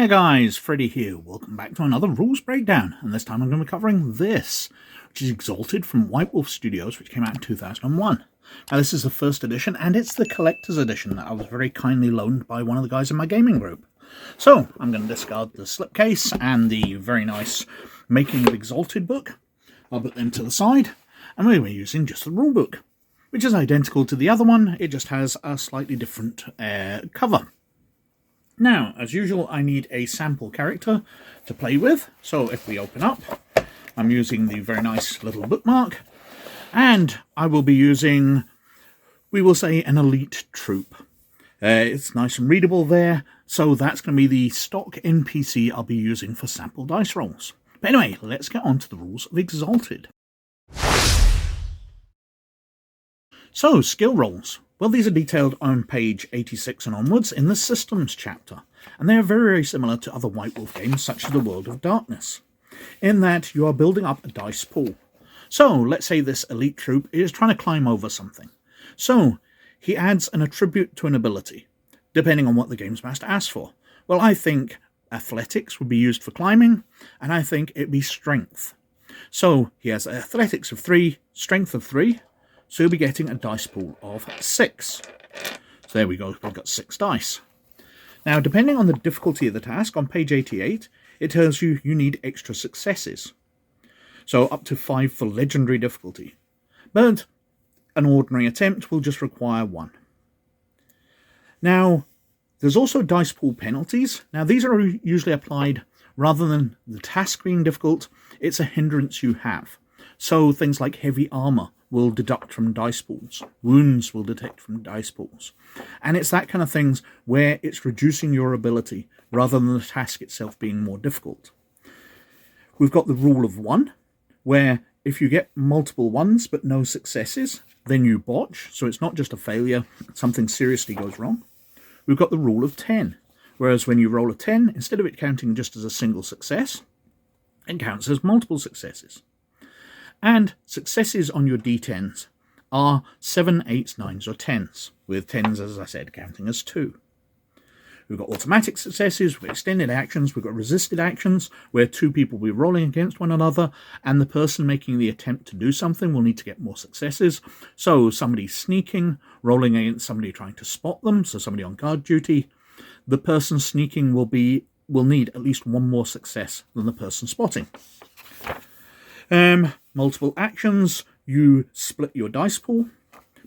Hey guys, Freddy here. Welcome back to another rules breakdown, and this time I'm going to be covering this, which is Exalted from White Wolf Studios, which came out in 2001. Now this is the first edition, and it's the collector's edition that I was very kindly loaned by one of the guys in my gaming group. So I'm going to discard the slipcase and the very nice Making of Exalted book. I'll put them to the side, and we're using just the rulebook, which is identical to the other one. It just has a slightly different cover. Now, as usual, I need a sample character to play with. So if we open up, I'm using the very nice little bookmark. And I will be using, we will say, an elite troop. It's nice and readable there. So that's going to be the stock NPC I'll be using for sample dice rolls. But anyway, let's get on to the rules of Exalted. So, skill rolls. Well, these are detailed on page 86 and onwards in the Systems chapter, and they are very, very similar to other White Wolf games such as the World of Darkness, in that you are building up a dice pool. So, let's say this elite troop is trying to climb over something. So, he adds an attribute to an ability, depending on what the Games Master asks for. Well, I think athletics would be used for climbing, and I think it'd be strength. So, he has athletics of 3, strength of 3, so you'll be getting a dice pool of 6. So there we go, we've got 6 dice. Now, depending on the difficulty of the task, on page 88, it tells you you need extra successes. So up to 5 for legendary difficulty. But an ordinary attempt will just require 1. Now, there's also dice pool penalties. Now, these are usually applied rather than the task being difficult, it's a hindrance you have. So things like heavy armor will deduct from dice pools. Wounds will detect from dice pools. And it's that kind of things where it's reducing your ability rather than the task itself being more difficult. We've got the rule of 1, where if you get multiple 1s but no successes, then you botch. So it's not just a failure, something seriously goes wrong. We've got the rule of 10, whereas when you roll a 10, instead of it counting just as a single success, it counts as multiple successes. And successes on your d10s are 7, 8s, 9s, or 10s, with 10s, as I said, counting as 2. We've got automatic successes, we've got extended actions, we've got resisted actions, where 2 people will be rolling against one another, and the person making the attempt to do something will need to get more successes. So somebody sneaking, rolling against somebody trying to spot them, so somebody on guard duty. The person sneaking will need at least 1 more success than the person spotting. Multiple actions, you split your dice pool,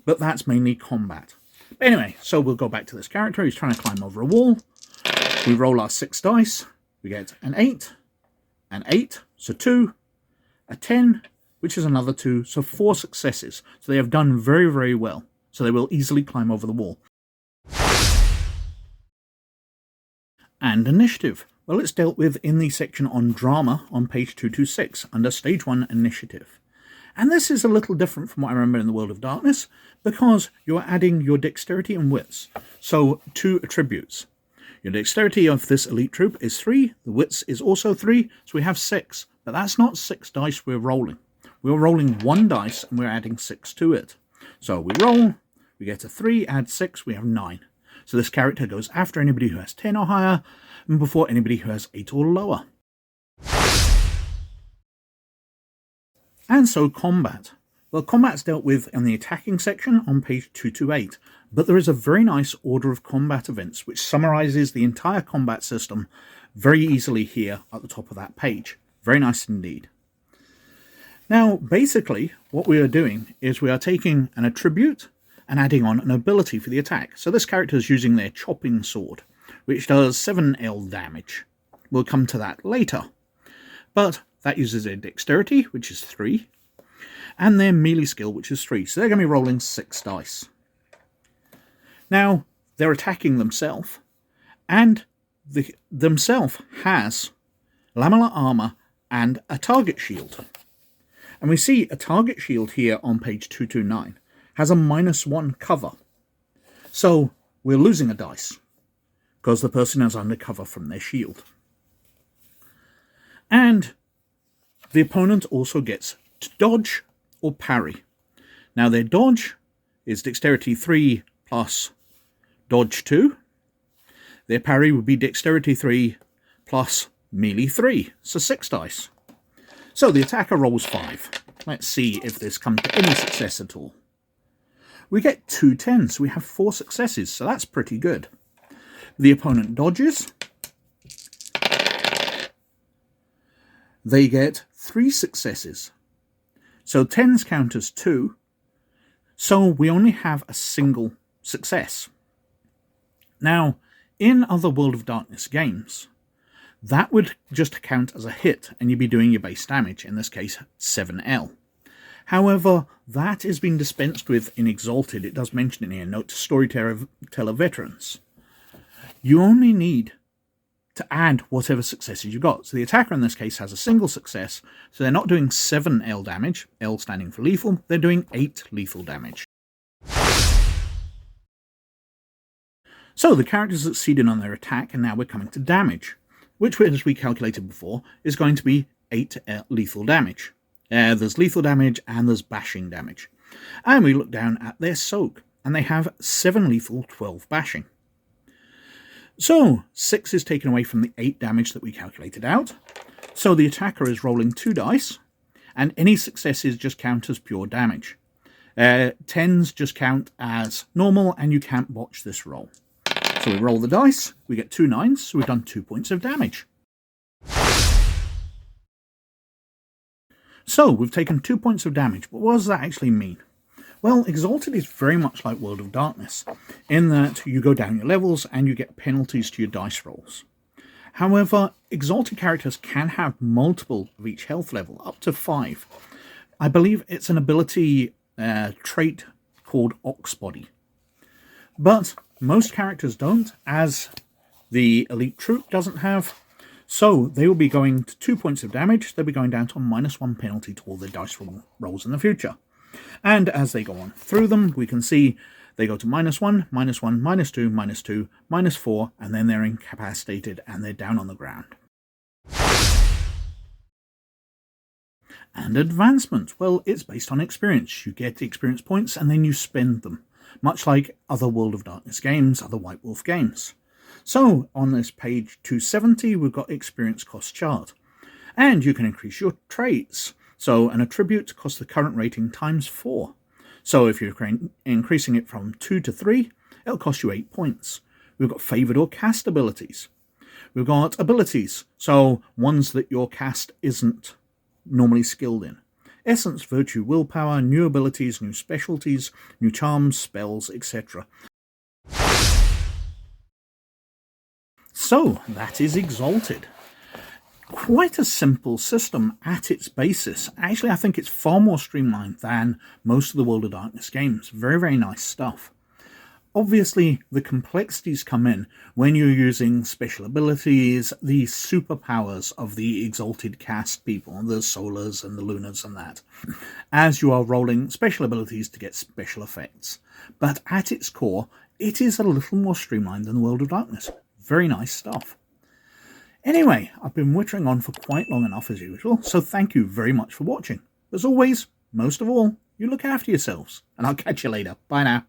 but that's mainly combat. Anyway, so we'll go back to this character. He's trying to climb over a wall. We roll our 6 dice. We get an 8, so 2, a 10, which is another 2, so 4 successes. So they have done very, very well. So they will easily climb over the wall. And initiative. Well, it's dealt with in the section on drama on page 226 under stage 1 initiative. And this is a little different from what I remember in the World of Darkness because you're adding your dexterity and wits. So 2 attributes. Your dexterity of this elite troop is 3, the wits is also 3, so we have 6. But that's not 6 dice we're rolling. We're rolling 1 dice and we're adding 6 to it. So we roll, we get a 3, add 6, we have 9. So this character goes after anybody who has 10 or higher, and before anybody who has 8 or lower. And so combat. Well, combat's dealt with in the attacking section on page 228, but there is a very nice order of combat events which summarizes the entire combat system very easily here at the top of that page. Very nice indeed. Now, basically, what we are doing is we are taking an attribute and adding on an ability for the attack. So this character is using their chopping sword, which does 7L damage. We'll come to that later. But that uses their dexterity, which is 3, and their melee skill, which is 3. So they're going to be rolling 6 dice. Now, they're attacking themselves, and themselves has lamellar armor and a target shield. And we see a target shield here on page 229 has a -1 cover. So we're losing a dice because the person is under cover from their shield. And the opponent also gets to dodge or parry. Now their dodge is dexterity 3 plus dodge 2. Their parry would be dexterity 3 plus melee 3, so 6 dice. So the attacker rolls 5. Let's see if this comes to any success at all. We get 2 10s, so we have 4 successes, so that's pretty good. The opponent dodges. They get 3 successes. So 10s count as 2, so we only have a single success. Now, in other World of Darkness games, that would just count as a hit, and you'd be doing your base damage, in this case 7L. However, that is being dispensed with in Exalted. It does mention in here, note to Storyteller veterans. You only need to add whatever successes you got. So the attacker in this case has a single success, so they're not doing 7L damage, L standing for lethal, they're doing 8 lethal damage. So the characters succeeded on their attack, and now we're coming to damage, which, as we calculated before, is going to be 8 lethal damage. There's lethal damage and there's bashing damage. And we look down at their soak, and they have 7 lethal, 12 bashing. So 6 is taken away from the 8 damage that we calculated out. So the attacker is rolling 2 dice, and any successes just count as pure damage. 10s just count as normal, and you can't botch this roll. So we roll the dice, we get 2 9s, so we've done 2 points of damage. So we've taken 2 points of damage, but what does that actually mean? Well, Exalted is very much like World of Darkness, in that you go down your levels and you get penalties to your dice rolls. However, Exalted characters can have multiple of each health level, up to 5. I believe it's an ability trait called Oxbody. But most characters don't, as the elite troop doesn't have, so they will be going to 2 points of damage. They'll be going down to a -1 penalty to all their dice rolls in the future. And as they go on through them, we can see they go to -1, -1, -2, -2, -4, and then they're incapacitated and they're down on the ground. And advancement, well, it's based on experience. You get experience points and then you spend them, much like other World of Darkness games, other White Wolf games. So on this page 270, we've got experience cost chart. And you can increase your traits. So an attribute costs the current rating times 4. So if you're increasing it from 2 to 3, it'll cost you 8 points. We've got favoured or cast abilities. We've got abilities, so ones that your cast isn't normally skilled in. Essence, virtue, willpower, new abilities, new specialties, new charms, spells, etc. So that is Exalted. Quite a simple system at its basis. Actually, I think it's far more streamlined than most of the World of Darkness games. Very, very nice stuff. Obviously, the complexities come in when you're using special abilities, the superpowers of the Exalted Caste people, the Solars and the Lunars and that, as you are rolling special abilities to get special effects. But at its core, it is a little more streamlined than the World of Darkness. Very nice stuff. Anyway, I've been wittering on for quite long enough as usual, so thank you very much for watching. As always, most of all, you look after yourselves, and I'll catch you later. Bye now.